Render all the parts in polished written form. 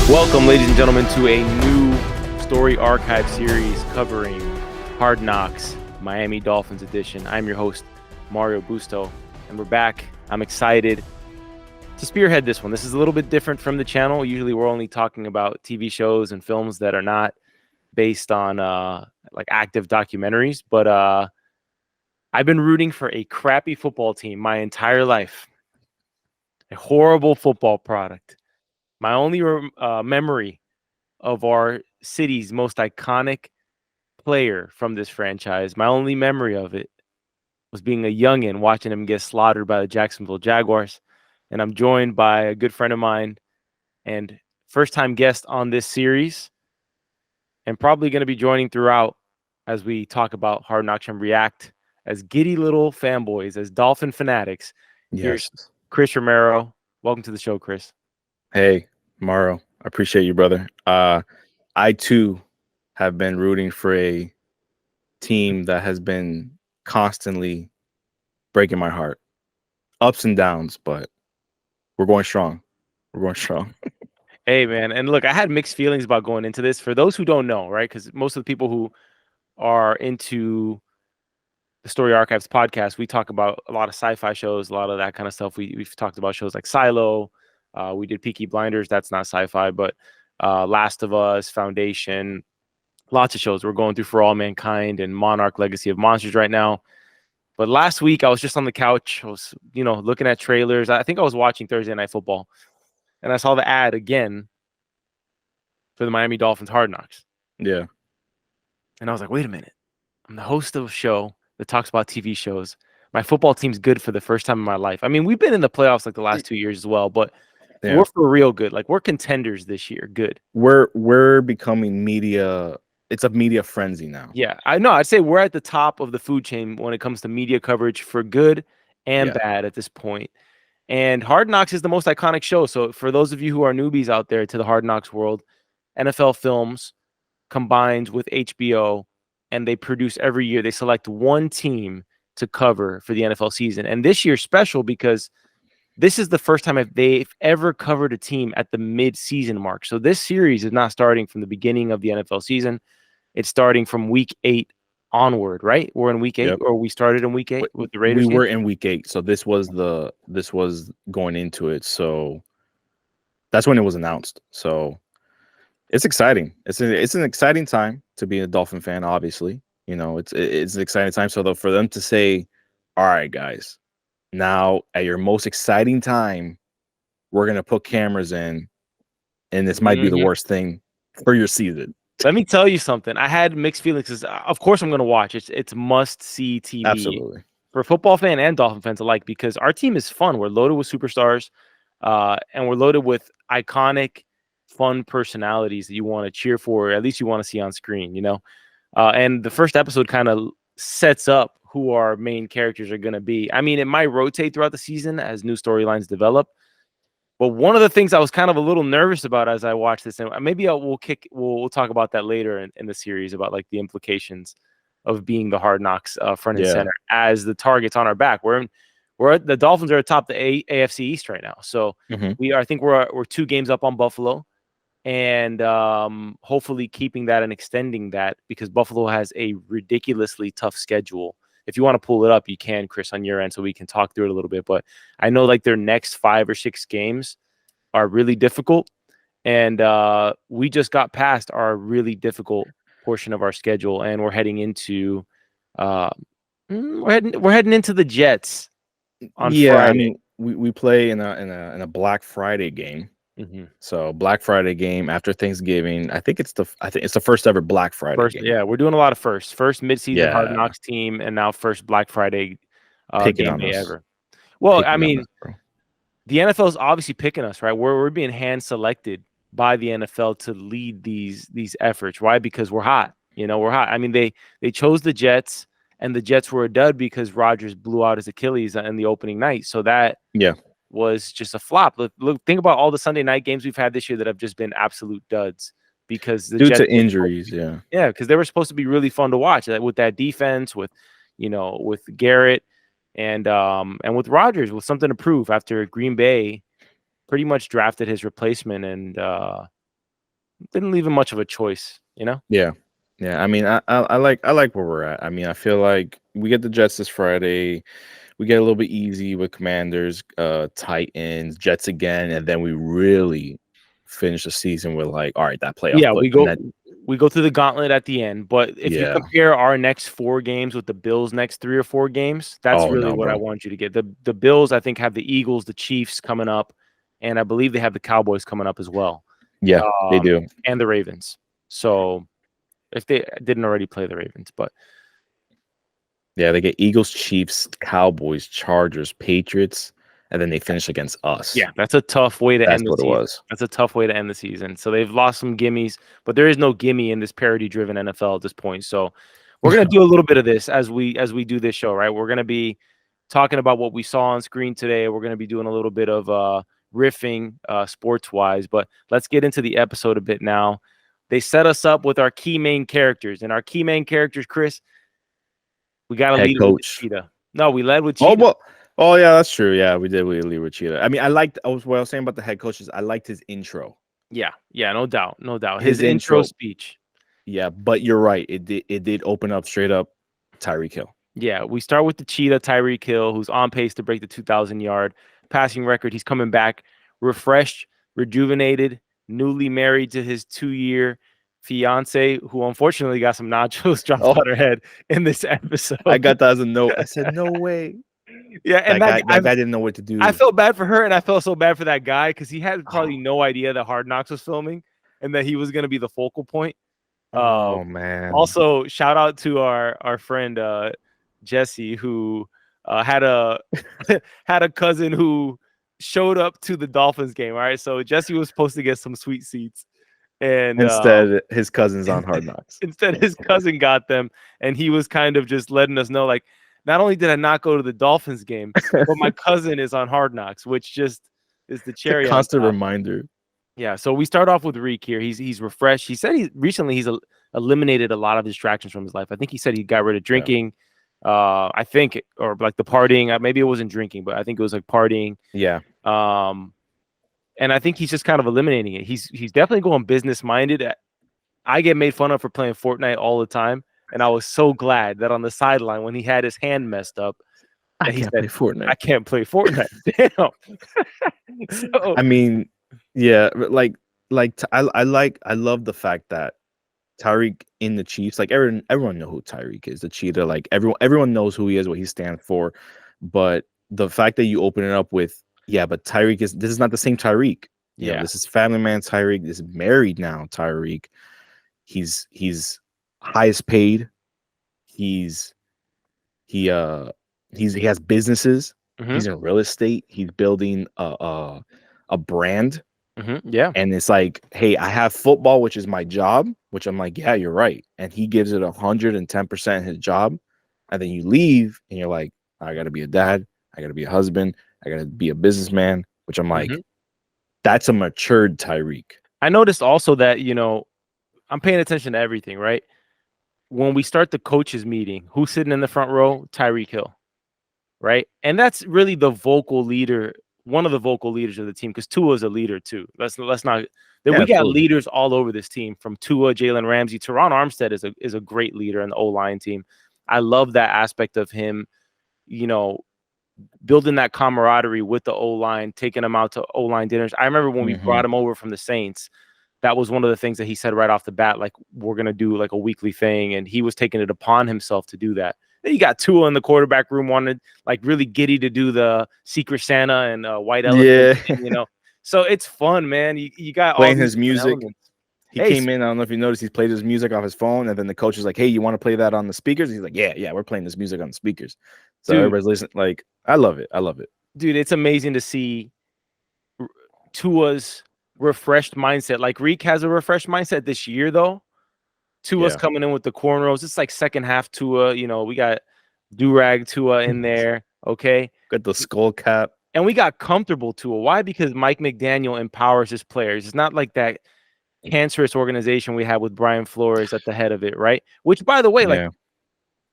Welcome, ladies and gentlemen, to a new Story Archive series covering Hard Knocks, Miami Dolphins edition. I'm your host, Mario Busto, and we're back. I'm excited to spearhead this one. This is a little bit different from the channel. Usually we're only talking about TV shows and films that are not based on like active documentaries, but I've been rooting for a crappy football team my entire life. A horrible football product. My only memory of our city's most iconic player from this franchise, my only memory of it was being a youngin' watching him get slaughtered by the Jacksonville Jaguars. And I'm joined by a good friend of mine and first-time guest on this series, and probably going to be joining throughout as we talk about Hard Knocks and react as giddy little fanboys, as Dolphin fanatics. Yes. Here's Chris Romero. Welcome to the show, Chris. Hey, Mauro. I appreciate you, brother. I, too, have been rooting for a team that has been constantly breaking my heart. Ups and downs, but we're going strong. We're going strong. Hey, man. And look, I had mixed feelings about going into this. For those who don't know, right, because most of the people who are into the Story Archives podcast, we talk about a lot of sci-fi shows, a lot of that kind of stuff. We've talked about shows like Silo. We did Peaky Blinders. That's not sci-fi, but Last of Us, Foundation, lots of shows. We're going through For All Mankind and Monarch Legacy of Monsters right now. But last week, I was just on the couch. I was, looking at trailers. I think I was watching Thursday Night Football, and I saw the ad again for the Miami Dolphins Hard Knocks. Yeah. And I was like, wait a minute. I'm the host of a show that talks about TV shows. My football team's good for the first time in my life. I mean, we've been in the playoffs like the last 2 years as well, but we're for real good. Like, we're contenders this year. Good. We're becoming media. It's a media frenzy now. Yeah, I know. I'd say we're at the top of the food chain when it comes to media coverage for good and bad at this point. And Hard Knocks is the most iconic show. So for those of you who are newbies out there to the Hard Knocks world, NFL Films combines with HBO, and they produce every year. They select one team to cover for the NFL season. And this year's special because this is the first time they've ever covered a team at the mid-season mark. So this series is not starting from the beginning of the NFL season. It's starting from week 8 onward, right? We're in week 8, or we started in week 8 with the Raiders. We were in week 8, so this was going into it. So that's when it was announced. So it's exciting. It's an exciting time to be a Dolphin fan. Obviously, it's an exciting time. So for them to say, "All right, guys, now at your most exciting time, we're gonna put cameras in, and this might be the worst thing for your season." Let me tell you something. I had mixed feelings because, of course, I'm going to watch. It's must-see TV. Absolutely. For a football fan and Dolphin fans alike, because our team is fun. We're loaded with superstars, and we're loaded with iconic, fun personalities that you want to cheer for, or at least you want to see on screen, And the first episode kind of sets up who our main characters are going to be. I mean, it might rotate throughout the season as new storylines develop. But one of the things I was kind of a little nervous about as I watched this, and maybe we'll talk about that later in the series about like the implications of being the Hard Knocks front and center as the targets on our back. The Dolphins are atop the AFC East right now, so I think we're 2 games up on Buffalo, and hopefully keeping that and extending that because Buffalo has a ridiculously tough schedule. If you want to pull it up, you can, Chris, on your end, so we can talk through it a little bit. But I know like their next 5 or 6 games are really difficult, and we just got past our really difficult portion of our schedule, and we're heading into we're heading into the Jets on Friday. I mean, we play in a Black Friday game. So Black Friday game after Thanksgiving. I think it's the first ever Black Friday game. Yeah, we're doing a lot of firsts. First midseason Hard Knocks team, and now first Black Friday game day ever. Well, I mean, the NFL is obviously picking us, right? We're being hand selected by the NFL to lead these efforts. Why? Because we're hot. We're hot. I mean, they chose the Jets, and the Jets were a dud because Rodgers blew out his Achilles in the opening night. So that was just a flop. Look, think about all the Sunday night games we've had this year that have just been absolute duds because the due Jets to injuries. Because they were supposed to be really fun to watch with that defense, with Garrett And with Rodgers, with something to prove after Green Bay pretty much drafted his replacement and didn't leave him much of a choice, you know? Yeah. Yeah. I mean, I like where we're at. I mean, I feel like we get the Jets this Friday. We get a little bit easy with Commanders, Titans, Jets again, and then we really finish the season with like, all right, that playoff Yeah, push. we go through the gauntlet at the end. But if you Yeah. compare our next 4 games with the Bills' next 3 or 4 games, that's Oh really no, what I bro. want you to get. The Bills, I think, have the Eagles, the Chiefs coming up, and I believe they have the Cowboys coming up as well. Yeah, they do. And the Ravens. So if they didn't already play the Ravens, but Yeah, they get Eagles, Chiefs, Cowboys, Chargers, Patriots, and then they finish against us. yeah, that's a tough way to That's end the what it season. was. That's a tough way to end the season. So they've lost some gimmies, but there is no gimme in this parody-driven NFL at this point. So we're gonna do a little bit of this as we do this show, right? We're gonna be talking about what we saw on screen today. We're gonna be doing a little bit of riffing sports-wise, but let's get into the episode a bit now. They set us up with our key main characters, and our key main characters, Chris, we got to Head lead with coach. Cheetah. No, we led with Oh Cheetah. well. Oh yeah, that's true. Yeah, we did. We lead with Cheetah. I mean, what I was saying about the head coaches. I liked his intro. Yeah, no doubt, no doubt. His His intro intro. speech. Yeah, but you're right. It did open up straight up Tyreek Hill. Yeah, we start with the Cheetah, Tyreek Hill, who's on pace to break the 2,000-yard passing record. He's coming back refreshed, rejuvenated, newly married to his 2-year fiance, who unfortunately got some nachos dropped on her head in this episode. I got that as a note. I said, no way. Yeah, and that guy didn't know what to do. I felt bad for her, and I felt so bad for that guy because he had probably no idea that Hard Knocks was filming and that he was going to be the focal point. Oh man! Also, shout out to our friend Jesse, who had a had a cousin who showed up to the Dolphins game. All right, so Jesse was supposed to get some sweet seats, and instead his cousin's on Hard Knocks. Instead, his cousin got them, and he was kind of just letting us know, like, not only did I not go to the Dolphins game, but my cousin is on Hard Knocks, which just is the cherry. It's a constant reminder. Yeah, so we start off with Reek here. He's refreshed. He said he's eliminated a lot of distractions from his life. I think he said he got rid of drinking. Yeah. I think, or like the partying. Maybe it wasn't drinking, but I think it was like partying. Yeah. And I think he's just kind of eliminating it. He's definitely going business minded. I get made fun of for playing Fortnite all the time, and I was so glad that on the sideline when he had his hand messed up, I can't play Fortnite. I can't play Fortnite. Damn. So, I mean. Yeah, I love the fact that Tyreek in the Chiefs, like everyone know who Tyreek is, the Cheetah, like everyone knows who he is, what he stands for. But the fact that you open it up with, yeah, but this is not the same Tyreek. You know, this is family man Tyreek. This is married now Tyreek. He's highest paid. He has businesses. Mm-hmm. He's in real estate. He's building a brand. Mm-hmm. Yeah. And it's like, hey, I have football, which is my job, which I'm like, yeah, you're right. And he gives it 110% his job. And then you leave and you're like, I got to be a dad. I got to be a husband. I got to be a businessman, which I'm like, that's a matured Tyreek. I noticed also that, I'm paying attention to everything, right? When we start the coaches meeting, who's sitting in the front row? Tyreek Hill, right? And that's really the vocal leader, one of the vocal leaders of the team, because Tua is a leader too. Let's not. We got leaders all over this team, from Tua, Jalen Ramsey. Teron Armstead is a great leader in the O-line team. I love that aspect of him, building that camaraderie with the O-line, taking them out to O-line dinners. I remember when we brought him over from the Saints, that was one of the things that he said right off the bat, like, we're going to do like a weekly thing. And he was taking it upon himself to do that. Then you got Tua in the quarterback room, wanted like really giddy to do the Secret Santa and White Elephant. Yeah. So it's fun, man. You got playing his music. Elements. He came in. I don't know if you noticed, he played his music off his phone, and then the coach is like, "Hey, you want to play that on the speakers?" He's like, "Yeah, we're playing this music on the speakers." So everybody's listening. Like, I love it. Dude, it's amazing to see Tua's refreshed mindset. Like, Reek has a refreshed mindset this year, though. Tua's coming in with the cornrows. It's like second half Tua. We got do-rag Tua in there. Okay. Got the skull cap. And we got comfortable Tua. Why? Because Mike McDaniel empowers his players. It's not like that cancerous organization we had with Brian Flores at the head of it, right? Which, by the way, like,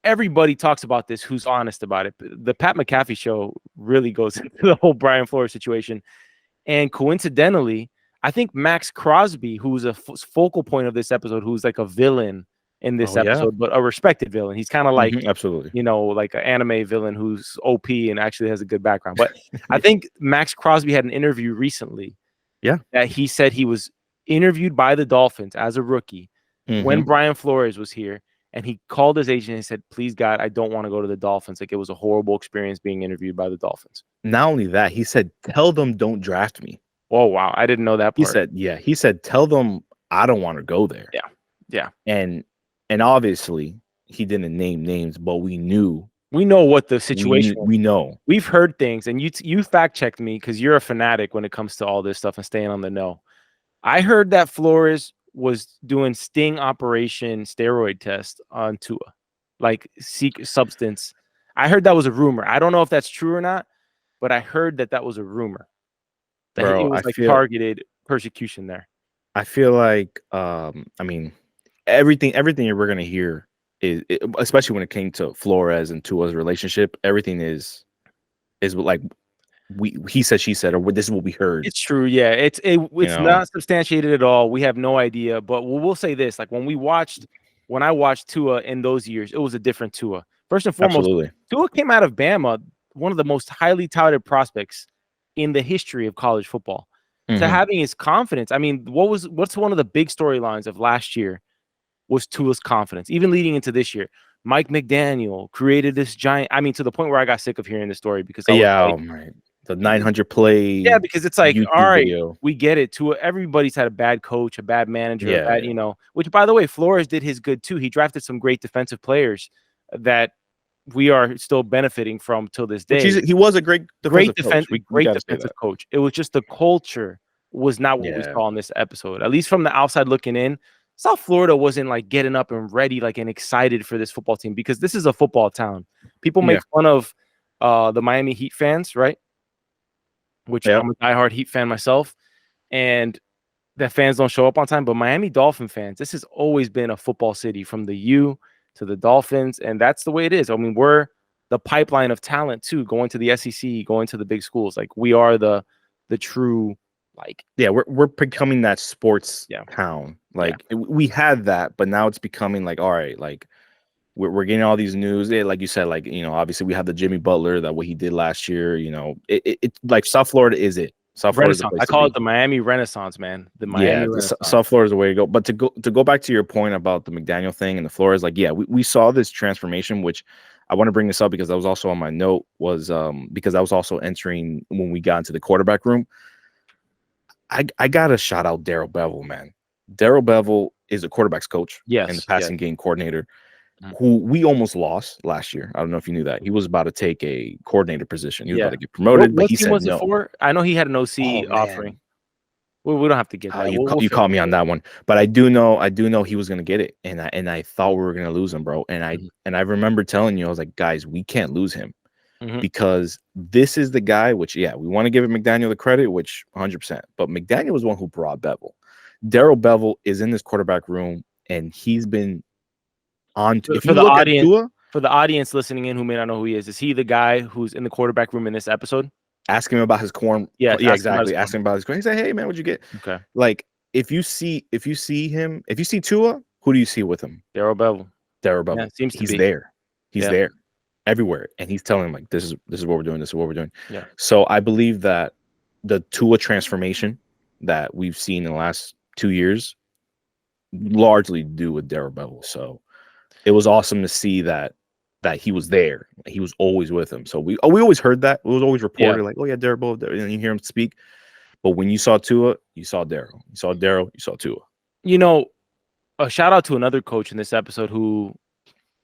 everybody talks about this who's honest about it. The Pat McAfee show really goes into the whole Brian Flores situation. And coincidentally, I think Max Crosby, who's a focal point of this episode, who's like a villain in this episode, but a respected villain. He's kind of like, absolutely, like an anime villain who's OP and actually has a good background. But I think Max Crosby had an interview recently. Yeah. That he said he was interviewed by the Dolphins as a rookie when Brian Flores was here. And he called his agent and said, please, God, I don't want to go to the Dolphins. Like, it was a horrible experience being interviewed by the Dolphins. Not only that, he said, tell them don't draft me. Oh, wow. I didn't know that part. He said, tell them I don't want to go there. Yeah. Yeah. And obviously, he didn't name names, but we know what the situation we know. We've heard things, and you fact-checked me because you're a fanatic when it comes to all this stuff and staying on the know. I heard that Flores was doing sting operation steroid test on Tua, like secret substance. I heard that was a rumor. I don't know if that's true or not, but I heard that was a rumor. That Bro, it was targeted persecution there. I feel like, I mean, everything we're gonna hear is, especially when it came to Flores and Tua's relationship, everything is like he said, she said, or this is what we heard. It's true. Yeah. It's not substantiated at all. We have no idea, but we'll say this, like when I watched Tua in those years, it was a different Tua. First and foremost, Absolutely. Tua came out of Bama, one of the most highly touted prospects in the history of college football. To having his confidence. I mean, what's one of the big storylines of last year was Tua's confidence, even leading into this year. Mike McDaniel created this giant, I mean, to the point where I got sick of hearing the story because the 900 play. Yeah, because it's like, YouTube all right, video. We get it. Everybody's had a bad coach, a bad manager, which, by the way, Flores did his good too. He drafted some great defensive players that we are still benefiting from till this day. He was a great defensive coach. It was just the culture was not what we saw in this episode. At least from the outside looking in, South Florida wasn't like getting up and ready, like, and excited for this football team because this is a football town. People make fun of the Miami Heat fans, right? Which I'm a diehard Heat fan myself, and that fans don't show up on time. But Miami Dolphin fans, this has always been a football city from the U to the Dolphins, and that's the way it is. I mean, we're the pipeline of talent too, going to the SEC, going to the big schools. Like, we are the true, like, we're becoming that sports town. Like, we had that, but now it's becoming like, all right, like we're getting all these news. Like you said, like, obviously we have the Jimmy Butler, that what he did last year. It like South Florida is it. South Florida. I call it the Miami Renaissance, man. The Miami Renaissance. South Florida is the way to go. But to go back to your point about the McDaniel thing and the Flores, like, we saw this transformation, which I want to bring this up because that was also on my note, was because I was also entering when we got into the quarterback room. I gotta shout out Darrell Bevell, man. Darrell Bevell is a quarterback's coach and the passing game coordinator, who we almost lost last year. I don't know if you knew that. He was about to take a coordinator position. He was about to get promoted, but he said no. For? I know he had an OC offering. Well, we don't have to get that. You caught me on that one, but I do know he was going to get it, and I thought we were going to lose him, bro. And I remember telling you, I was like, guys, we can't lose him because this is the guy. Which we want to give McDaniel the credit, which 100%. But McDaniel was the one who brought Bevell. Darrell Bevell is in this quarterback room, and he's been on. For the audience listening in who may not know who he is he the guy who's in the quarterback room in this episode? Ask him about his corn. Yeah, exactly. Ask him about his corn. He said, "Hey, man, what'd you get?" Okay. Like, if you see Tua, who do you see with him? Darrell Bevell. Yeah, he's there. He's there everywhere, and he's telling him, like, this is what we're doing. This is what we're doing. Yeah. So I believe that the Tua transformation that we've seen in the last 2 years largely do with Darrell Bevell. So it was awesome to see that he was there. He was always with him. So we always heard that. It was always reported like, oh yeah, Darrell Bevell, and you hear him speak. But when you saw Tua, you saw Darrell. You saw Darrell, you saw Tua. A shout out to another coach in this episode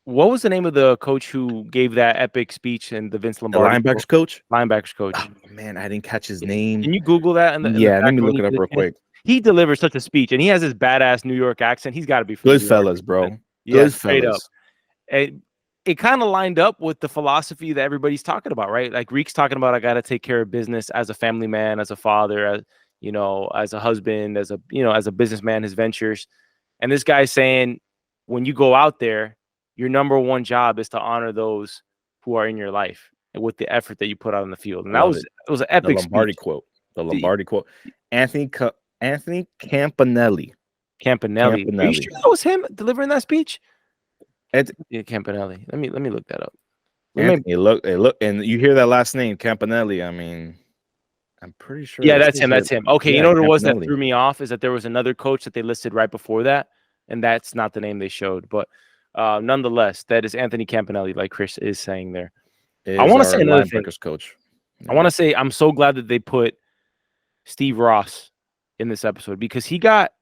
what was the name of the coach who gave that epic speech in the Vince Lombardi? The linebackers coach? Linebackers coach. Oh, man, I didn't catch his name. Can you Google that? Let me look it up real quick. He delivers such a speech, and he has this badass New York accent. He's got to be from good fellas, bro. Yeah, straight up. It kind of lined up with the philosophy that everybody's talking about, right? Like Reek's talking about, I got to take care of business as a family man, as a father, as a husband, as a businessman, his ventures. And this guy's saying, when you go out there, your number one job is to honor those who are in your life with the effort that you put out on the field. And I that love was it. it was an The epic Lombardi speech. quote. The The Lombardi quote. Anthony Campanelli. Campanelli. Are you Campanelli. sure that was him delivering that speech? Ant- Yeah, Campanelli. Let me look that up. Anthony, look, and you hear that last name, Campanelli. I mean, I'm pretty sure Yeah, it that's says him. here. That's him. Okay, you Yeah, know what it was that Campanelli. threw me off is that there was another coach that they listed right before that, and that's not the name they showed. But nonetheless, that is Anthony Campanelli, like Chris is saying there. I Is want to our say another thing. linebackers coach. I Yeah. want to say I'm so glad that they put Steve Ross in this episode because he got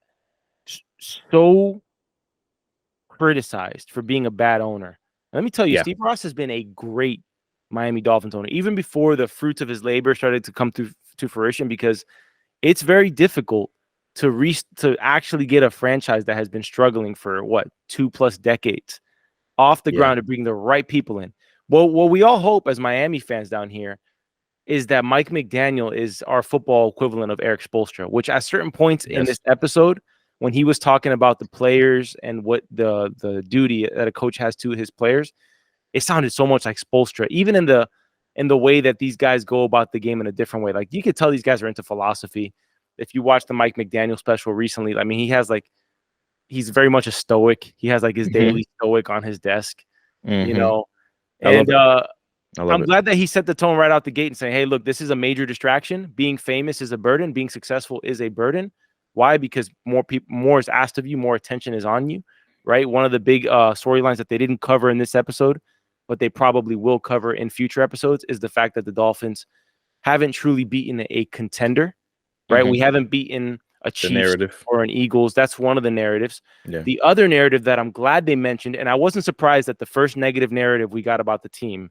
so criticized for being a bad owner. Let me tell you, Yeah. Steve Ross has been a great Miami Dolphins owner, even before the fruits of his labor started to come to fruition, because it's very difficult to actually get a franchise that has been struggling for what 2+ decades off the Yeah. ground to bring the right people in. Well, what we all hope as Miami fans down here is that Mike McDaniel is our football equivalent of Eric Spoelstra, which at certain points in this episode, when he was talking about the players and what the duty that a coach has to his players, it sounded so much like Spoelstra, even in the way that these guys go about the game in a different way. Like you could tell these guys are into philosophy. If you watch the Mike McDaniel special recently, I mean, he's very much a stoic. He has like his daily stoic on his desk, you know. I love And it. I love I'm it. glad that he set the tone right out the gate and saying, hey, look, this is a major distraction. Being famous is a burden. Being successful is a burden. Why? Because more is asked of you, more attention is on you, right? One of the big storylines that they didn't cover in this episode, but they probably will cover in future episodes, is the fact that the Dolphins haven't truly beaten a contender, right? We haven't beaten a Chiefs narrative. or an Eagles. That's one of the narratives. Yeah. The other narrative that I'm glad they mentioned, and I wasn't surprised that the first negative narrative we got about the team,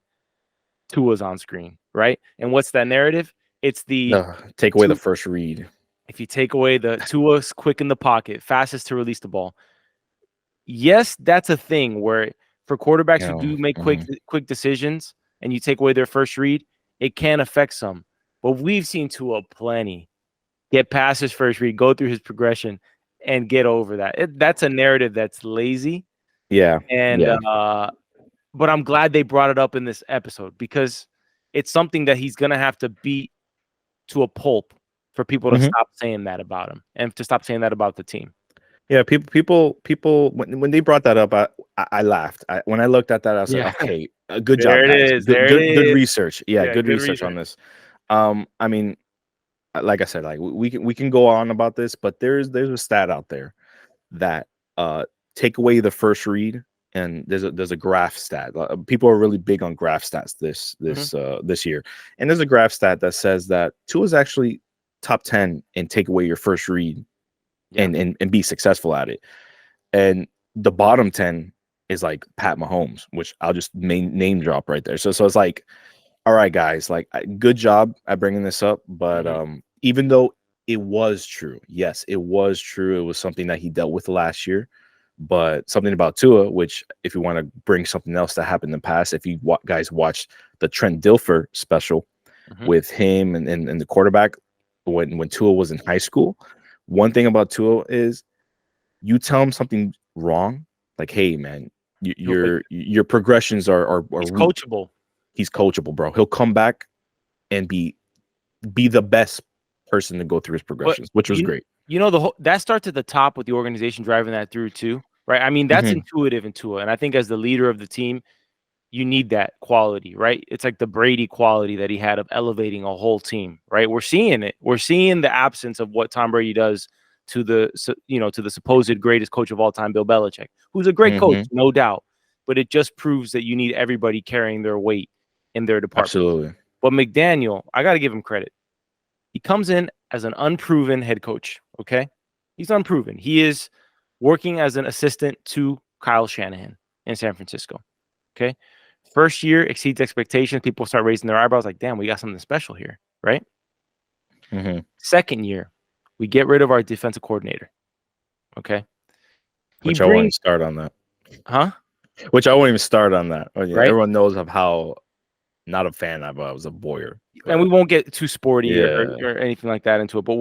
Tua's on screen, right? And what's that narrative? It's the Take away the first read. if you take away the Tua's quick in the pocket, fastest to release the ball. Yes, that's a thing where for quarterbacks who do make quick decisions and you take away their first read, it can affect some. But we've seen Tua plenty get past his first read, go through his progression, and get over that. That's a narrative that's lazy. Yeah. And but I'm glad they brought it up in this episode because it's something that he's gonna have to beat to a pulp for people to stop saying that about him and to stop saying that about the team. Yeah, people. When they brought that up, I laughed. When I looked at that, I was like, okay, good job, There it guys. is. There it Good is. research. Yeah, good research on this. I mean, like I said, like we can go on about this, but there's a stat out there that take away the first read, and there's a graph stat. People are really big on graph stats this year, and there's a graph stat that says that Tua is actually top 10 and take away your first read and be successful at it. And the bottom 10 is like Pat Mahomes, which I'll just name drop right there. So it's like, all right, guys, like good job at bringing this up. But even though it was true, yes, it was true. It was something that he dealt with last year. But something about Tua, which if you want to bring something else that happened in the past, if you guys watched the Trent Dilfer special with him and the quarterback when Tua was in high school, one thing about Tua is you tell him something wrong, like, hey, man, your progressions are he's coachable. He's coachable, bro. He'll come back and be the best person to go through his progressions, which was great. You know, that starts at the top with the organization driving that through too, right? I mean, that's intuitive in Tua. And I think as the leader of the team, you need that quality, right? It's like the Brady quality that he had of elevating a whole team, right? We're seeing it. We're seeing the absence of what Tom Brady does to the supposed greatest coach of all time, Bill Belichick, who's a great coach, no doubt. But it just proves that you need everybody carrying their weight in their department. Absolutely. But McDaniel, I got to give him credit. He comes in as an unproven head coach, okay? He's unproven. He is working as an assistant to Kyle Shanahan in San Francisco, okay? First year exceeds expectations. People start raising their eyebrows like, damn, we got something special here, right? Second year, we get rid of our defensive coordinator, okay? Which I won't even start on that. Huh? Which I won't even start on that. Right? Everyone knows of how not a fan I was a Boyer. But. And we won't get too sporty or anything like that into it. But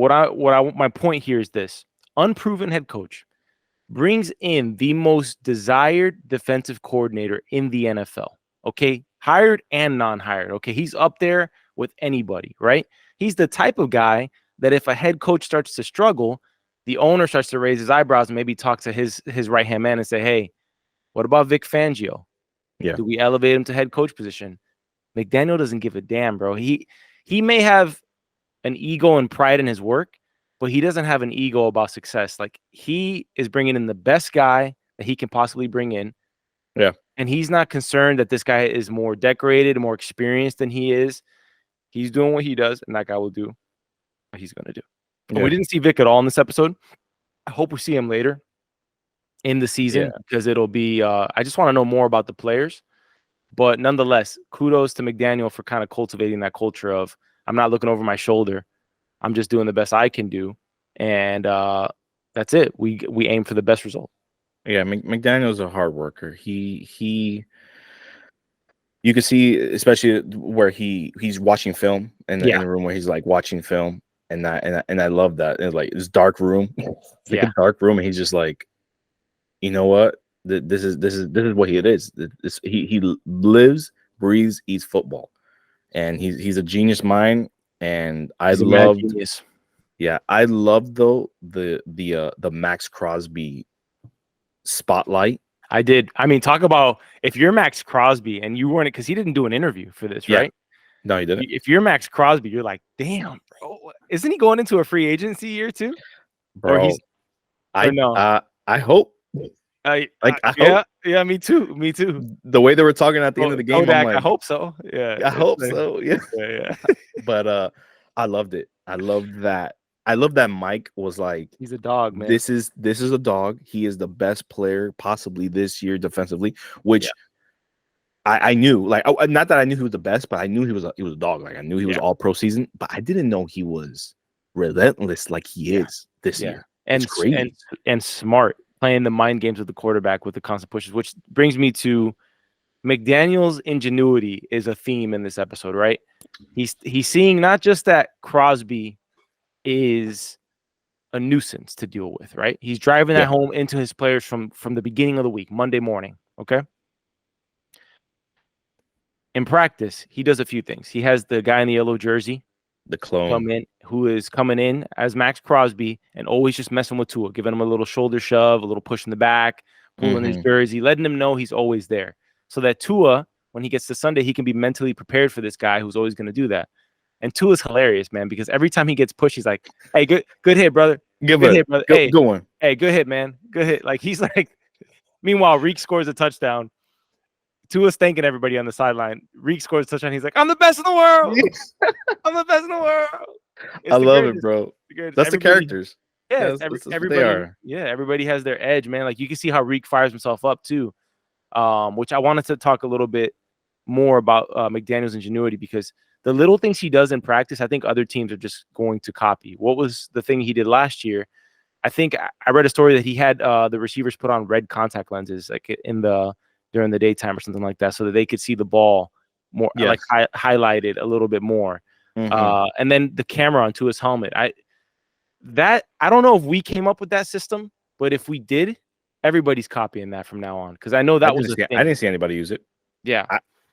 my point here is this: unproven head coach brings in the most desired defensive coordinator in the NFL. Okay, hired and non-hired. Okay, he's up there with anybody, right? He's the type of guy that if a head coach starts to struggle, the owner starts to raise his eyebrows and maybe talk to his right-hand man and say, hey, what about Vic Fangio? Yeah. Do we elevate him to head coach position? McDaniel doesn't give a damn, bro. He may have an ego and pride in his work, but he doesn't have an ego about success. Like, he is bringing in the best guy that he can possibly bring in. Yeah. And he's not concerned that this guy is more decorated, more experienced than he is. He's doing what he does, and that guy will do what he's going to do. And we didn't see Vic at all in this episode. I hope we see him later in the season because it'll be I just want to know more about the players. But nonetheless, kudos to McDaniel for kind of cultivating that culture of I'm not looking over my shoulder. I'm just doing the best I can do. And that's it. We aim for the best result. Yeah, McDaniel's a hard worker. You can see, especially where he's watching film in the room where he's like watching film, and I love that. It's like this dark room, it's like a dark room, and he's just like, you know what? This is what he is. He lives, breathes, eats football, and he's a genius mind. And I loved, I loved though the Max Crosby spotlight. I did. I mean, talk about if you're Max Crosby and you weren't, because he didn't do an interview for this, right? No, he didn't. If you're Max Crosby, you're like, damn, bro, isn't he going into a free agency year too? Bro, or he's, or no? I hope. I hope. Yeah, me too. The way they were talking at the end of the game, Kodak, I'm like, I hope so. Yeah, I hope so. Yeah, yeah. But I loved it. I loved that. I love that Mike was like, he's a dog, man. This is a dog. He is the best player possibly this year defensively, which I knew. Like, not that I knew he was the best, but I knew he was a dog. Like, I knew he was all pro season, but I didn't know he was relentless like he is this year. And it's crazy. And smart, playing the mind games with the quarterback with the constant pushes, which brings me to McDaniel's ingenuity is a theme in this episode, right? He's seeing not just that Crosby is a nuisance to deal with, right? He's driving that home into his players from the beginning of the week, Monday morning, okay? In practice, he does a few things. He has the guy in the yellow jersey, the clone, who is coming in as Max Crosby and always just messing with Tua, giving him a little shoulder shove, a little push in the back, pulling his jersey, letting him know he's always there. So that Tua, when he gets to Sunday, he can be mentally prepared for this guy who's always going to do that. And Tua's hilarious, man, because every time he gets pushed, he's like, hey, good hit, brother. Good hit, brother. Hey, go on. Hey, good hit, man. Good hit. Like, he's like, meanwhile, Reek scores a touchdown. Tua's thanking everybody on the sideline. Reek scores a touchdown. He's like, I'm the best in the world. I'm the best in the world. I love it, bro. That's the characters. Yeah, that's everybody. Yeah, everybody has their edge, man. Like, you can see how Reek fires himself up too. Which I wanted to talk a little bit more about McDaniel's ingenuity, because the little things he does in practice, I think other teams are just going to copy. What was the thing he did last year? I think I read a story that he had the receivers put on red contact lenses, like during the daytime or something like that, so that they could see the ball more, like highlighted a little bit more. And then the camera onto his helmet. I don't know if we came up with that system, but if we did, everybody's copying that from now on, because I know that was I didn't see anybody use it. Yeah,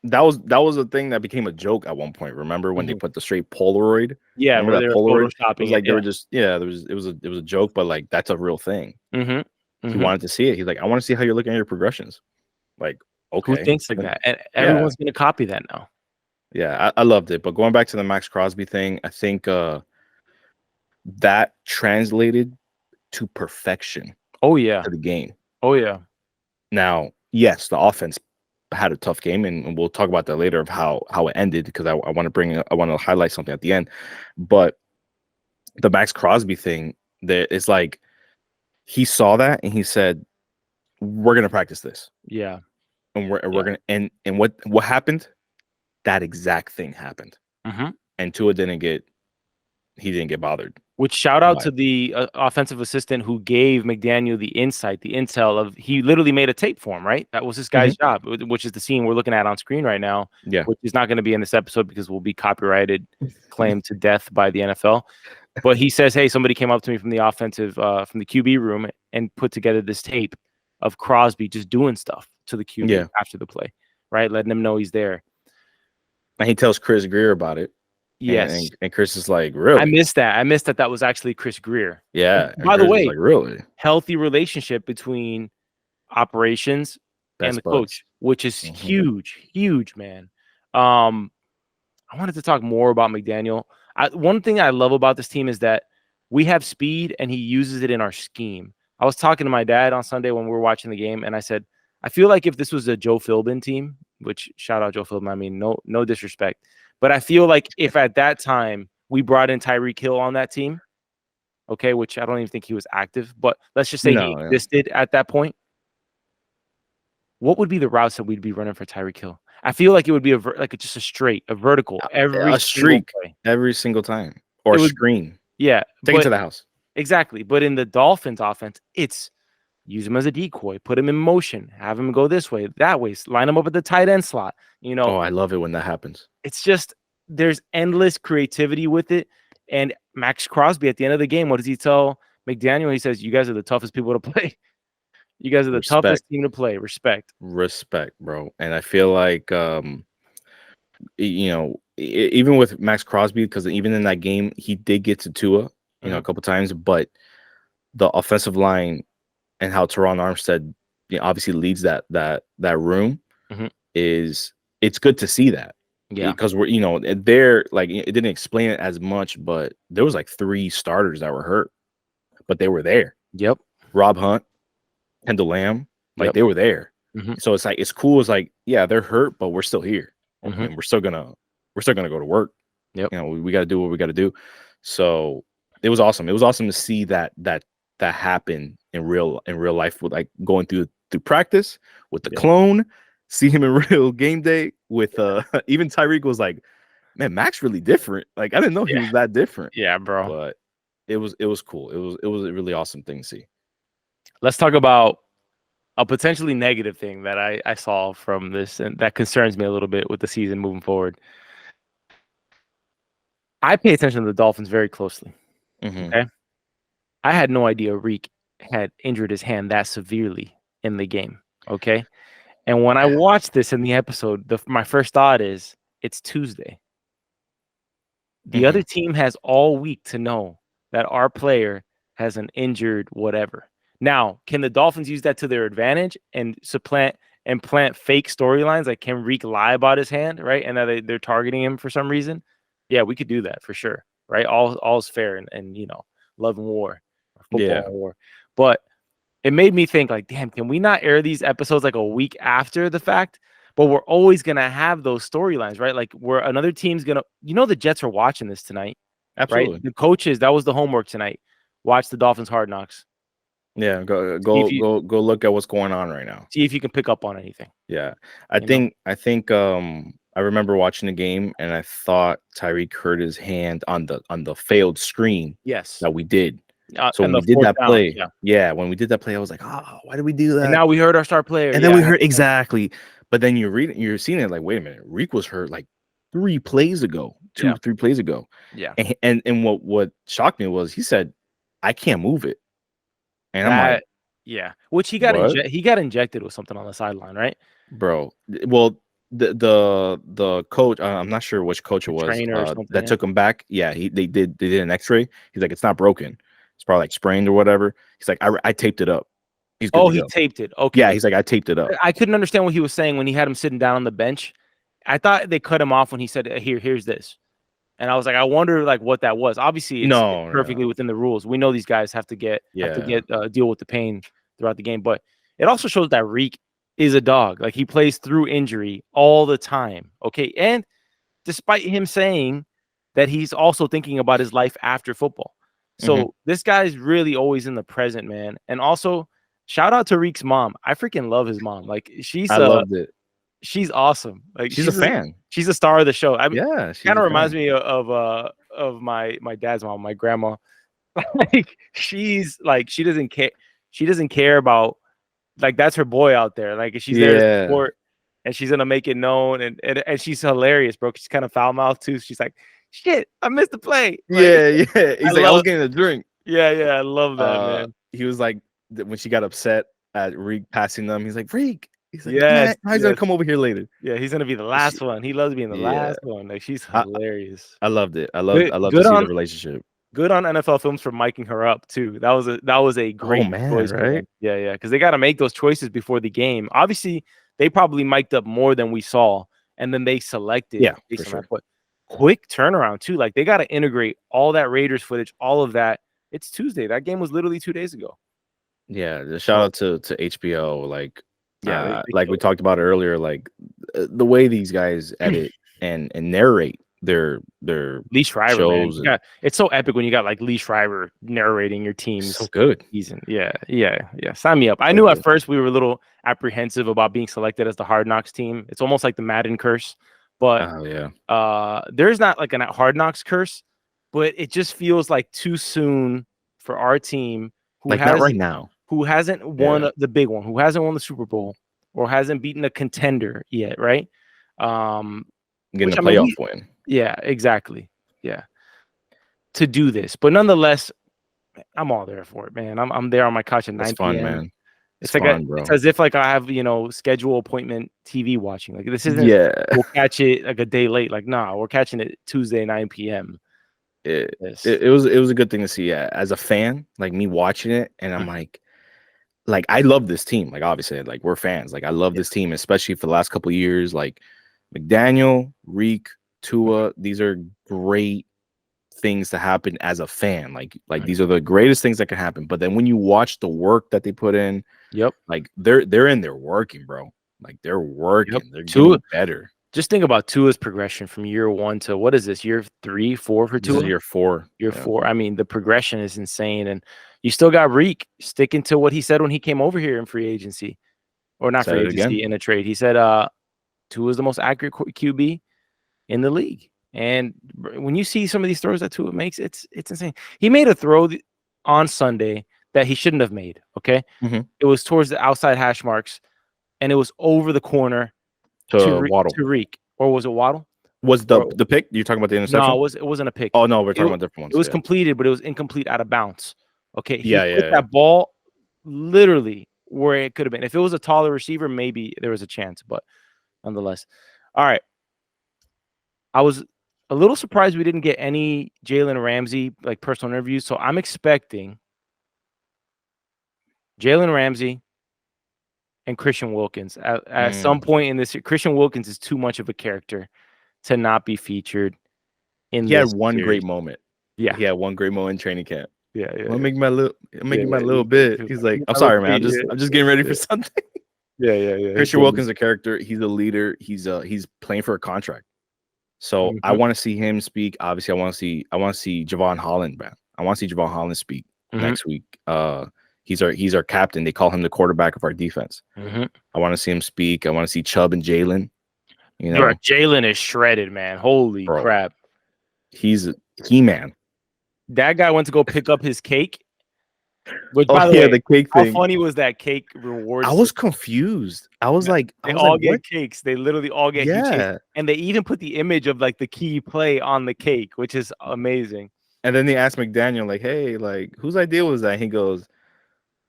that was a thing that became a joke at one point. Remember when they put the straight Polaroid? Yeah, remember that Polaroid? It was like they were just it was a joke, but like that's a real thing. He wanted to see it. He's like, I want to see how you're looking at your progressions. Like, okay, who thinks like that? And everyone's gonna copy that now. Yeah, I loved it. But going back to the Max Crosby thing, I think that translated to perfection. Oh yeah, to the game. Oh yeah. Now, yes, the offense had a tough game, and we'll talk about that later of how it ended, because I want to highlight something at the end. But the Max Crosby thing, it's like he saw that and he said, "We're gonna practice this." Yeah, and we're gonna and what happened? That exact thing happened, and Tua didn't get bothered. Which shout out to the offensive assistant who gave McDaniel the intel of, he literally made a tape for him, right? That was this guy's job, which is the scene we're looking at on screen right now. Yeah, which is not going to be in this episode because we'll be copyrighted, claimed to death by the NFL. But he says, hey, somebody came up to me from the from the QB room and put together this tape of Crosby just doing stuff to the QB after the play, right? Letting him know he's there. And he tells Chris Greer about it. Yes. And Chris is like, really? I missed that. I missed that was actually Chris Greer. Yeah. And by the way, like, really? Healthy relationship between operations and the coach, which is huge, man. I wanted to talk more about McDaniel. One thing I love about this team is that we have speed and he uses it in our scheme. I was talking to my dad on Sunday when we were watching the game, and I said, I feel like if this was a Joe Philbin team, which shout out Joe Philbin, I mean, no disrespect, but I feel like if at that time we brought in Tyreek Hill on that team, okay, which I don't even think he was active, but let's just say he existed at that point, what would be the routes that we'd be running for Tyreek Hill? I feel like it would be just a vertical a streak every single time, or a screen. Yeah, take it to the house. Exactly, but in the Dolphins offense, it's use him as a decoy, put him in motion, have him go this way, that way, line him up at the tight end slot. Oh, I love it when that happens. It's just there's endless creativity with it. And Max Crosby at the end of the game, what does he tell McDaniel? He says, "You guys are the toughest people to play. You guys are the toughest team to play. Respect, bro." And I feel like, even with Max Crosby, because even in that game, he did get to Tua, a couple times, but the offensive line and how Teron Armstead, obviously leads that room it's good to see that. Yeah, because we're they're like, it didn't explain it as much, but there was like 3 starters that were hurt, but they were there. Yep, Rob Hunt, Kendall Lamb, like they were there. So it's like, it's cool. It's like, yeah, they're hurt, but we're still here, and we're still gonna go to work. Yep, we got to do what we got to do. So it was awesome. It was awesome to see that happen in real life, with like going through practice with the clone, see him in real game day with even Tyreek was like, man, Max really different. Like, I didn't know he was that different. Yeah, bro. But it was cool. It was a really awesome thing to see. Let's talk about a potentially negative thing that I saw from this, and that concerns me a little bit with the season moving forward. I pay attention to the Dolphins very closely. Okay, I had no idea Reek had injured his hand that severely in the game. Okay, and when I watched this in the episode, my first thought is, it's Tuesday. The other team has all week to know that our player has an injured whatever. Now, can the Dolphins use that to their advantage and plant fake storylines? Like, can Reek lie about his hand, right? And that they're targeting him for some reason? Yeah, we could do that for sure, right? All's fair and love and war, football and war. But it made me think, like, damn, can we not air these episodes like a week after the fact? But we're always gonna have those storylines, right? Like, where another team's gonna, the Jets are watching this tonight. Absolutely. Right? The coaches, that was the homework tonight. Watch the Dolphins Hard Knocks. Yeah, go look at what's going on right now. See if you can pick up on anything. Yeah. I think I remember watching the game, and I thought Tyreek hurt his hand on the failed screen. Yes. That we did. So when we did that play, when we did that play, I was like, oh, why did we do that? And now we heard our star player. And then we heard exactly. But then you're seeing it like, wait a minute, Reek was hurt like 3 plays ago, 3 plays ago. Yeah. And what shocked me was he said, I can't move it. And I'm like, yeah, which he got injected with something on the sideline, right? Bro, well, the coach, I'm not sure which coach it was that took him back. Yeah, they did an X-ray. He's like, it's not broken. It's probably like sprained or whatever. He's like, I taped it up. He taped it. Okay. Yeah, he's like, I taped it up. I couldn't understand what he was saying when he had him sitting down on the bench. I thought they cut him off when he said, here's this. And I was like, I wonder like what that was. Obviously, it's perfectly within the rules. We know these guys have to deal with the pain throughout the game. But it also shows that Reek is a dog. Like, he plays through injury all the time. Okay. And despite him saying that he's also thinking about his life after football. So this guy's really always in the present, man. And also, shout out to Reek's mom. I freaking love his mom. Like, I loved it. She's awesome. Like, she's a fan. She's a star of the show. I mean, yeah, she kind of reminds me of my dad's mom, my grandma. Like, she's like, she doesn't care. She doesn't care about, like, that's her boy out there. Like, she's there to support, and she's gonna make it known. And she's hilarious, bro. She's kind of foul mouthed too. She's like, shit, I missed the play. Like, Yeah, yeah. I He's like, I was love, getting a drink. yeah, I love that, man. He was like, when she got upset at Reek passing them, he's like, Reek. He's like, man, Yes, he's gonna come over here later. yeah. He's gonna be the She, last one. He loves being the yeah, last one. Like, she's I, hilarious. I loved it. Good, I love to good see the on, relationship. good on NFL Films for miking her up too. That was a Oh great man, choice for right? them. Yeah, because they got to make those choices before the game. Obviously, they probably mic'd up more than we saw, and then they selected Yeah, for based on that. sure. But quick turnaround too. Like, they got to integrate all that Raiders footage, all of that. It's Tuesday. That game was literally 2 days ago. Yeah, the shout out to HBO. Yeah, they Like we killed talked about earlier, like the way these guys edit and narrate their Lee Schreiber, man. shows, Yeah, and it's so epic when you got like Lee Schreiber narrating your it's so team's good. season. Yeah. Sign me up. I So knew at good. first we were a little apprehensive about being selected as the Hard Knocks team. It's almost like the Madden curse, but Oh yeah, there's not like a Hard Knocks curse, but it just feels like too soon for our team like not right now. who hasn't won Yeah, the big one, who hasn't won the Super Bowl or hasn't beaten a contender yet, right? getting Which a I mean, playoff win. yeah, exactly. Yeah. To do this. But nonetheless, I'm all there for it, man. I'm there on my couch at It's 9 fun, p.m. man. It's It's like fun, it's bro. as if like I have, schedule appointment TV watching. Like, this isn't Yeah, we'll catch it like a day late. Like, nah, we're catching it Tuesday 9 p.m. Yes. it was a good thing to see. Yeah, as a fan, like me watching it, and I'm Mhm. like I love this team. Like obviously, like we're fans. Like I love Yeah. this team, especially for the last couple of years. Like McDaniel, Reek, Tua, these are great things to happen as a fan. Like Mhm. these are the greatest things that can happen. But then when you watch the work that they put in, Yep. like they're in there working, bro. Like they're Yep. working. They're Tua, getting better. just think about Tua's progression from year 1 to what is this, year 3, 4 for This is Tua? year 4. Year Yeah. 4. I mean, the progression is insane. And you still got Reek sticking to what he said when he came over here in free agency. Or not Said free it again. agency, in a trade. He said Tua is the most accurate QB in the league. And when you see some of these throws that Tua makes, it's insane. He made a throw on Sunday that he shouldn't have made. Okay, Mhm. it was towards the outside hash marks, and it was over the corner To Waddle. to Reek, or was it Waddle? Was Or, the pick? You're talking about the no, interception? it wasn't a pick. Oh no, we're It, talking about different it ones. was Yeah. completed, but it was incomplete out of bounds. Okay, he Yeah, put yeah, yeah. that ball literally where it could have been. If it was a taller receiver, maybe there was a chance, but nonetheless. All right. I was a little surprised we didn't get any Jalen Ramsey like personal interviews. So I'm expecting Jalen Ramsey and Christian Wilkins at some point in this. Christian Wilkins is too much of a character to not be featured in He had this one great series. moment. Yeah, He had one great moment in training camp. yeah. I'm making my little He bit. was He's like, like, I'm sorry, man. I'm just getting ready for yeah, something. yeah. He Christian killed me. Wilkins is a character. He's a leader. He's playing for a contract. So I Mhm, want to see him speak. Obviously, I want to see Javon Holland, man. I want to see Javon Holland speak mhm, next week. He's our captain. They call him the quarterback of our defense. mhm. I want to see him speak. I want to see Chubb and Jalen. You Bro, know, Jalen is shredded, man. Holy bro, crap! he's a key man. That guy went to go pick up his cake. Which, Oh by the yeah, way, the cake how thing. funny was that cake reward I was system? confused. Yeah. I They was like, all what? get cakes. They literally all get keychains, Yeah. and they even put the image of like the key play on the cake, which is amazing. And then they asked McDaniel, like, hey, like, whose idea was that? He goes,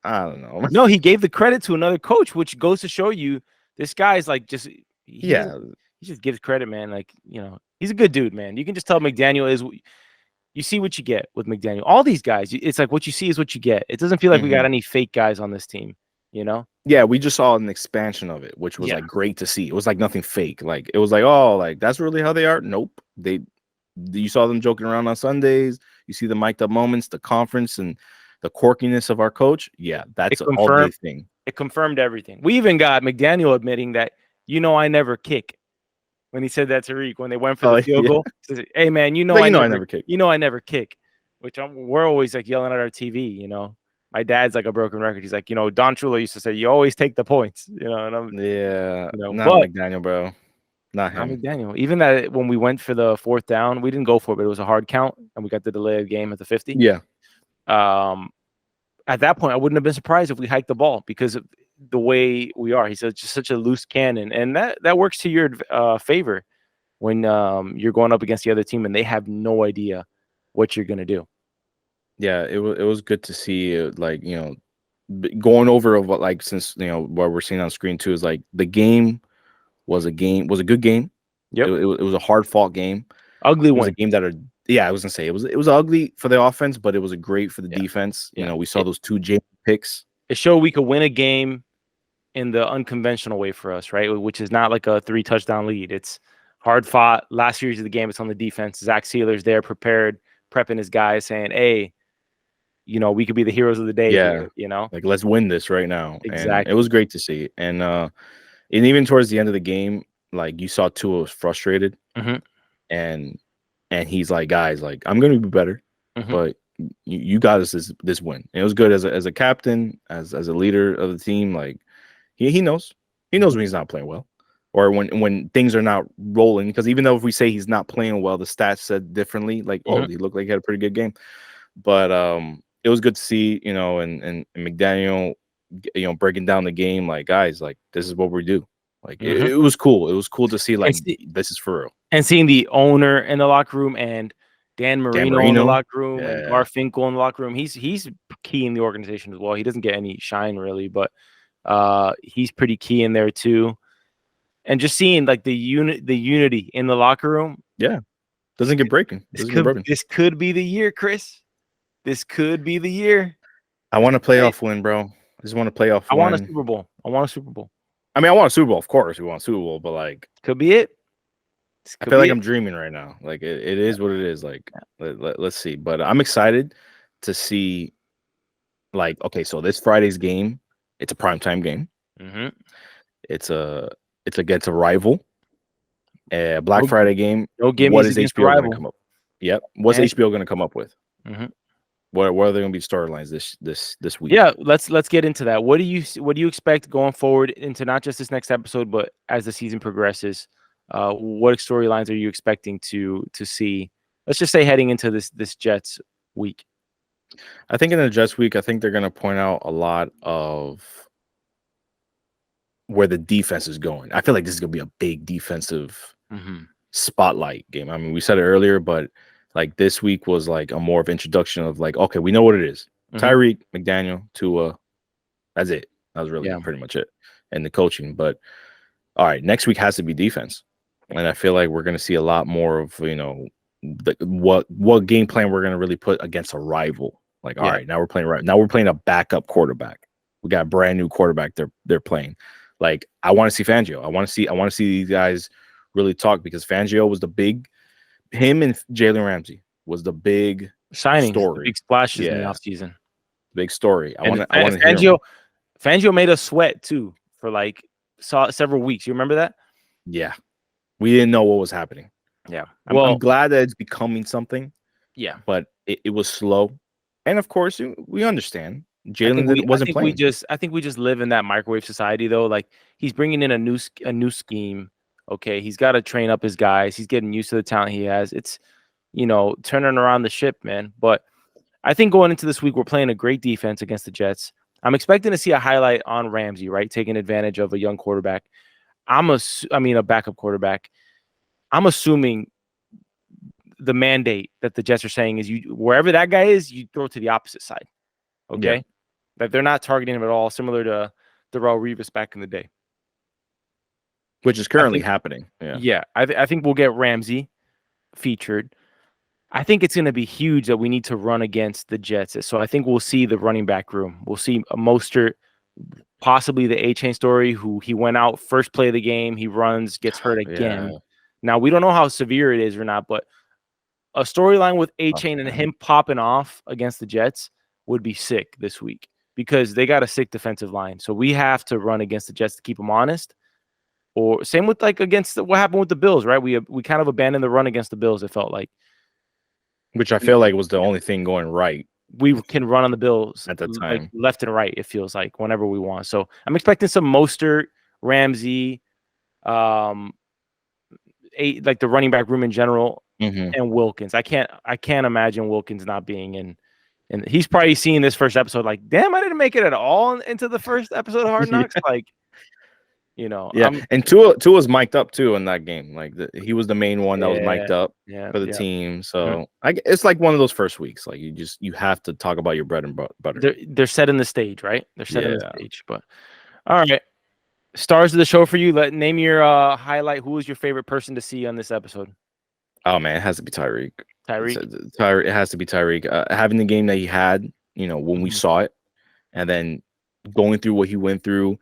I don't know. No, he gave the credit to another coach, which goes to show you this guy's like just Yeah. he just gives credit, man. Like, he's a good dude, man. You can just tell McDaniel is. You see what you get with McDaniel. All these guys, it's like what you see is what you get. It doesn't feel like we got Mhm. any fake guys on this team, you know? Yeah, we just saw an expansion of it, which was Yeah. like great to see. It was like nothing fake. Like it was like, oh, like that's really how they are. Nope. You saw them joking around on Sundays. You see the mic'd up moments, the conference, and the quirkiness of our coach. Yeah, It that's an all day confirmed thing. it confirmed everything. We even got McDaniel admitting that, I never kick. When he said that to Reek when they went for the Oh field yeah. goal, he says, "Hey man, But I never kick. I never kick." Which we're always like yelling at our TV. My dad's like a broken record. He's like, Don Chulo used to say, "You always take the points," and I'm, Yeah. Not but McDaniel, bro. Not I'm him. McDaniel. Even that when we went for the fourth down, we didn't go for it, but it was a hard count, and we got the delay of game at the 50. Yeah. Um, at that point, I wouldn't have been surprised if we hiked the ball because of the way we are. He's just such a loose cannon, and that works to your favor. when you're going up against the other team and they have no idea what you're gonna do. Yeah, it was good to see like going over of what like since what we're seeing on screen too is like the game was a good game. Yep, It was a hard fought game. ugly It was a win. game that I was gonna say it was ugly for the offense, but it was a great for the Yeah, defense. yeah. We saw those two James picks. It showed we could win a game in the unconventional way for us, right? Which is not like a 3-touchdown lead. It's hard fought. Last series of the game, it's on the defense. Zach Sealer's there, prepared, prepping his guys, saying, "Hey, we could be the heroes of the day Yeah, here." like let's win this right now, and it was Exactly. great to see. And even towards the end of the game, like you saw Tua was frustrated, Hmm. and he's like, guys, like I'm gonna be better, Hmm. but you got us this win. And it was good as a captain, as a leader of the team. Like he knows when he's not playing well, or when things are not rolling. Because even though if we say he's not playing well, the stats said differently. Like, oh, Hmm. he looked like he had a pretty good game. But it was good to see, and McDaniel, breaking down the game. Like, guys, like this is what we do. Like Hmm. it was cool. It was cool to see And, like see, this is for real. and seeing the owner in the locker room and Dan Dan Marino in the Marino, locker room and yeah, Garfinkel in the locker room. He's key in the organization as well. He doesn't get any shine really, but he's pretty key in there too. And just seeing like the unity in the locker room. yeah. Doesn't get breaking. This Doesn't get could broken. this could be the year, Chris. This could be the year. I want a Hey, playoff win, bro. I just want a playoff I want a win. Super Bowl. I want a Super Bowl. I mean, I want a Super Bowl, of course. We want a Super Bowl, but like, Could be it. This I could feel be like it. I'm dreaming right now. Like, it is what it is. Like, let's see. But I'm excited to see. Like, okay, so this Friday's game, it's a primetime game. Mm-hmm. It's against a rival. Black No, Friday game. no What gimmies is against the HBO going to rival. come up? Yep. What's And HBO going to come up with? mhm. What are they going to be storylines this week? Yeah, let's get into that. What do you expect going forward into not just this next episode, but as the season progresses? What storylines are you expecting to see? Let's just say heading into this Jets week. I think in the Jets week, I think they're going to point out a lot of where the defense is going. I feel like this is going to be a big defensive Mm-hmm. spotlight game. I mean, we said it earlier, but like this week was like a more of introduction of like, okay, we know what it is. Mm-hmm. Tyreek, McDaniel, Tua, that's it. That was really Yeah. pretty much it. And the coaching. But all right, next week has to be defense. And I feel like we're going to see a lot more of, what game plan we're going to really put against a rival. Like, all Yeah. right, now we're playing right. Now we're playing a backup quarterback. We got a brand new quarterback they're playing. Like, I want to see Fangio. I want to see these guys really talk, because Fangio was him and Jalen Ramsey was the big Signings, the story. big splashes in the Yeah, offseason. big story. I And want to hear him. Fangio made us sweat too for like several weeks. You remember that? Yeah, we didn't know what was happening. Yeah. I'm glad that it's becoming something, yeah. but it was slow. And of course, we understand I Jalen think we I wasn't think we playing. just I think we just live in that microwave society though. Like he's bringing in a new scheme. Okay, he's got to train up his guys. He's getting used to the talent he has. It's turning around the ship, man. But I think going into this week, we're playing a great defense against the Jets. I'm expecting to see a highlight on Ramsey, right? Taking advantage of a young quarterback. A backup quarterback. I'm assuming the mandate that the Jets are saying is you wherever that guy is, you throw to the opposite side. Yeah, Okay. That they're not targeting him at all, similar to Darrell Revis back in the day. which is I currently think, happening. Yeah, yeah, I think we'll get Ramsey featured. I think it's going to be huge that we need to run against the Jets. So I think we'll see the running back room. We'll see a Mostert, possibly the A-Chain story, who he went out first play of the game. He runs, gets hurt yeah. again. Now, we don't know how severe it is or not, but a storyline with Oh, A-Chain and man. him popping off against the Jets would be sick this week because they got a sick defensive line. So we have to run against the Jets to keep them honest. Or same with like against what happened with the Bills, right? We kind of abandoned the run against the Bills. It felt like Which I feel like was the only thing going right we can run on the Bills at the like time. left and right. It feels like whenever we want. So I'm expecting some Mostert, Ramsey, like the running back room in general, Mm-hmm. and Wilkins. I can't imagine Wilkins not being in. And he's probably seeing this first episode like, damn, I didn't make it at all into the first episode of Hard Knocks. Like, You know, Yeah, and Tua's mic'd up too in that game. Like he was the main one that was mic'd up for the team. So it's like one of those first weeks. Like you have to talk about your bread and butter. They're setting the stage, right? They're setting the stage. But all right, stars of the show for you. Name your highlight. Who was your favorite person to see on this episode? Oh man, it has to be Tyreek. Tyreek. It has to be Tyreek. Having the game that he had, when we saw it, and then going through what he went through,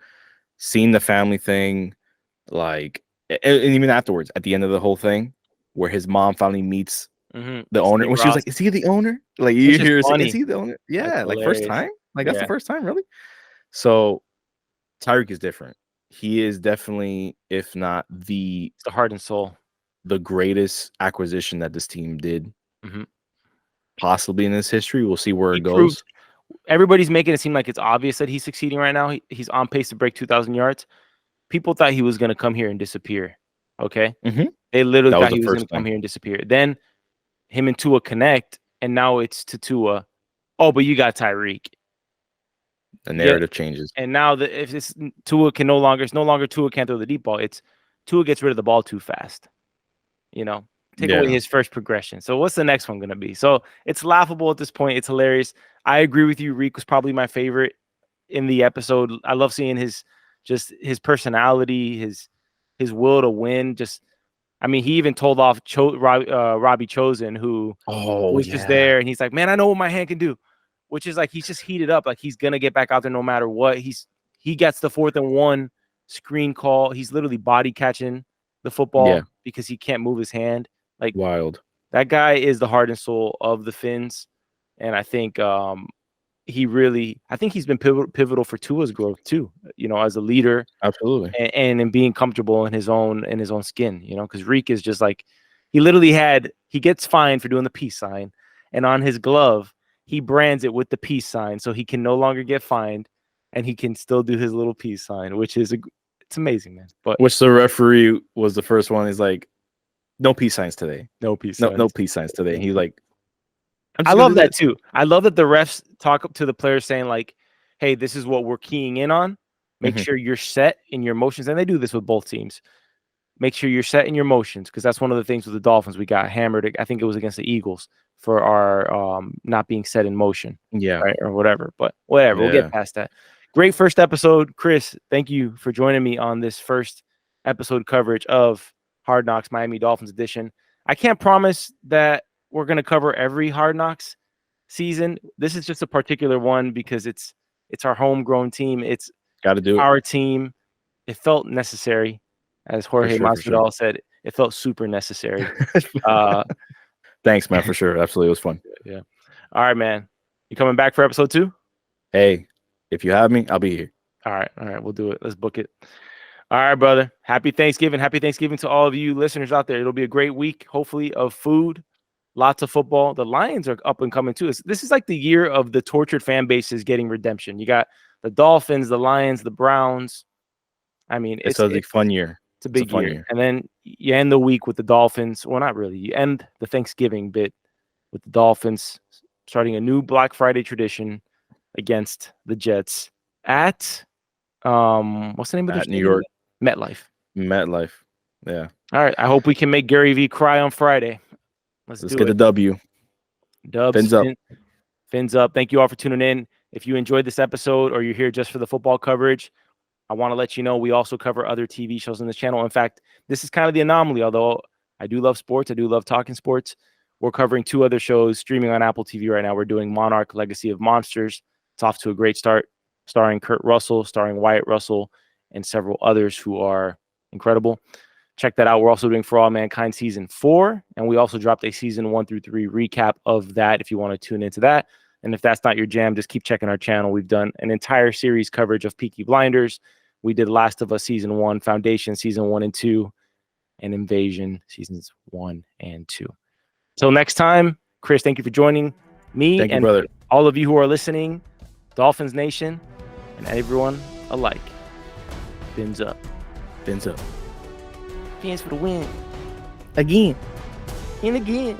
seeing the family thing, like, and even afterwards, at the end of the whole thing, where his mom finally meets the owner, when she was like, "Is he the owner?" Like you hear, "Is he the owner?" Yeah, like first time, like that's the first time, really. So Tyreek is different. He is definitely, if not the heart and soul, the greatest acquisition that this team did, possibly in this history. We'll see where it goes. Everybody's making it seem like it's obvious that he's succeeding right now. He's on pace to break 2,000 yards. People thought he was going to come here and disappear. Okay, they literally thought he was going to come here and disappear. Then him and Tua connect, and now it's to Tua. Oh, but you got Tyreek. The narrative changes, and now if it's Tua can no longer, it's no longer Tua can't throw the deep ball. It's Tua gets rid of the ball too fast. Take away his first progression. So what's the next one going to be? So it's laughable at this point. It's hilarious. I agree with you. Reek was probably my favorite in the episode. I love seeing his personality, his will to win. He even told off Robbie Chosen, who was just there, and he's like, "Man, I know what my hand can do," which is like he's just heated up, like he's gonna get back out there no matter what. He gets the 4th and 1 screen call. He's literally body catching the football because he can't move his hand. Like wild. That guy is the heart and soul of the Finns, and I think he's been pivotal for Tua's growth too. As a leader, absolutely, and in being comfortable in his own skin. Because Reek is just like he gets fined for doing the peace sign, and on his glove he brands it with the peace sign, so he can no longer get fined, and he can still do his little peace sign, which is it's amazing, man. But which the referee was the first one. He's like, "No peace signs today. No peace signs. No peace signs today." And he's like, I love that too. I love that the refs talk up to the players saying like, "Hey, this is what we're keying in on. Make sure you're set in your motions." And they do this with both teams. Make sure you're set in your motions, because that's one of the things with the Dolphins. We got hammered. I think it was against the Eagles for our not being set in motion. Yeah. Right, or whatever. But whatever. We'll get past that. Great first episode. Chris, thank you for joining me on this first episode coverage of Hard Knocks Miami Dolphins edition. I can't promise that we're going to cover every Hard Knocks season. This is just a particular one because it's our homegrown team. It's got to do our team. It felt necessary, as Jorge Masvidal said. It felt super necessary. Thanks, man, for sure. Absolutely, it was fun. Yeah. All right, man. You coming back for episode 2? Hey, if you have me, I'll be here. All right. We'll do it. Let's book it. All right, brother. Happy Thanksgiving. Happy Thanksgiving to all of you listeners out there. It'll be a great week, hopefully, of food, lots of football. The Lions are up and coming, too. This is like the year of the tortured fan bases getting redemption. You got the Dolphins, the Lions, the Browns. It's a fun year. It's a big year. And then you end the week with the Dolphins. Well, not really. You end the Thanksgiving bit with the Dolphins starting a new Black Friday tradition against the Jets at what's the name of the New York? MetLife. Yeah. All right. I hope we can make Gary V cry on Friday. Let's get a W. Dubs. Fins up. Thank you all for tuning in. If you enjoyed this episode or you're here just for the football coverage, I want to let you know we also cover other TV shows on this channel. In fact, this is kind of the anomaly. Although I do love sports, I do love talking sports. We're covering 2 other shows streaming on Apple TV right now. We're doing Monarch: Legacy of Monsters. It's off to a great start, starring Kurt Russell, starring Wyatt Russell, and several others who are incredible. Check that out. We're also doing For All Mankind Season 4, and we also dropped a Season 1 through 3 recap of that if you want to tune into that. And if that's not your jam, just keep checking our channel. We've done an entire series coverage of Peaky Blinders. We did Last of Us Season 1, Foundation Season 1 and 2, and Invasion Seasons 1 and 2. Till next time, Chris, thank you for joining me and brother. All of you who are listening, Dolphins Nation, and everyone alike. Fins up. Fins up. Fins for the win. Again. And again.